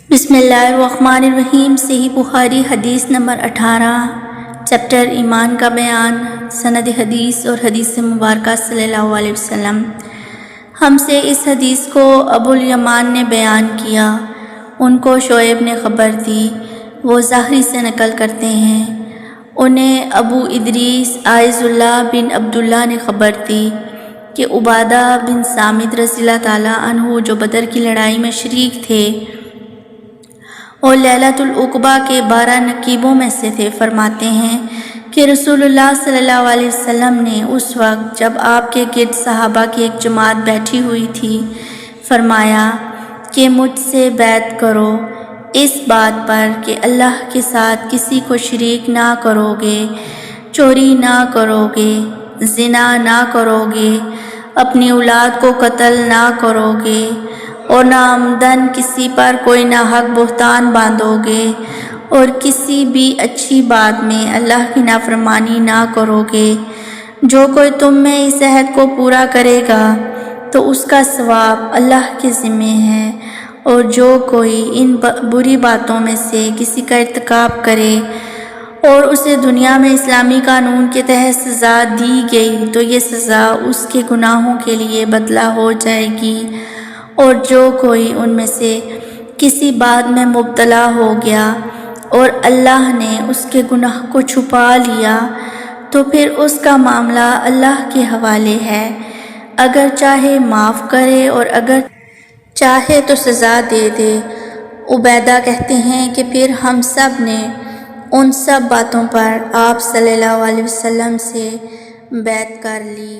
بسم اللہ الرحمن الرحیم۔ صحیح بخاری حدیث نمبر 18، چیپٹر ایمان کا بیان، سند حدیث اور حدیث مبارکہ صلی اللہ علیہ وسلم۔ ہم سے اس حدیث کو ابو الیمان نے بیان کیا، ان کو شعیب نے خبر دی، وہ ظاہری سے نقل کرتے ہیں۔ انہیں ابو ادریس عائض اللہ بن عبداللہ نے خبر دی کہ عبادہ بن صامت رضی اللہ تعالیٰ عنہ جو بدر کی لڑائی میں شریک تھے اور لیلۃ العقبہ کے 12 نقیبوں میں سے تھے، فرماتے ہیں کہ رسول اللہ صلی اللہ علیہ وسلم نے اس وقت جب آپ کے گرد صحابہ کی ایک جماعت بیٹھی ہوئی تھی فرمایا کہ مجھ سے بیعت کرو اس بات پر کہ اللہ کے ساتھ کسی کو شریک نہ کرو گے، چوری نہ کرو گے، زنا نہ کرو گے، اپنی اولاد کو قتل نہ کرو گے اور نہ عمدن کسی پر کوئی ناحق بہتان باندھو گے، اور کسی بھی اچھی بات میں اللہ کی نافرمانی نہ کرو گے۔ جو کوئی تم میں اس عہد کو پورا کرے گا تو اس کا ثواب اللہ کے ذمہ ہے، اور جو کوئی ان بری باتوں میں سے کسی کا ارتکاب کرے اور اسے دنیا میں اسلامی قانون کے تحت سزا دی گئی تو یہ سزا اس کے گناہوں کے لیے بدلہ ہو جائے گی، اور جو کوئی ان میں سے کسی بات میں مبتلا ہو گیا اور اللہ نے اس کے گناہ کو چھپا لیا تو پھر اس کا معاملہ اللہ کے حوالے ہے، اگر چاہے معاف کرے اور اگر چاہے تو سزا دے دے۔ عبیدہ کہتے ہیں کہ پھر ہم سب نے ان سب باتوں پر آپ صلی اللہ علیہ وسلم سے بیعت کر لی۔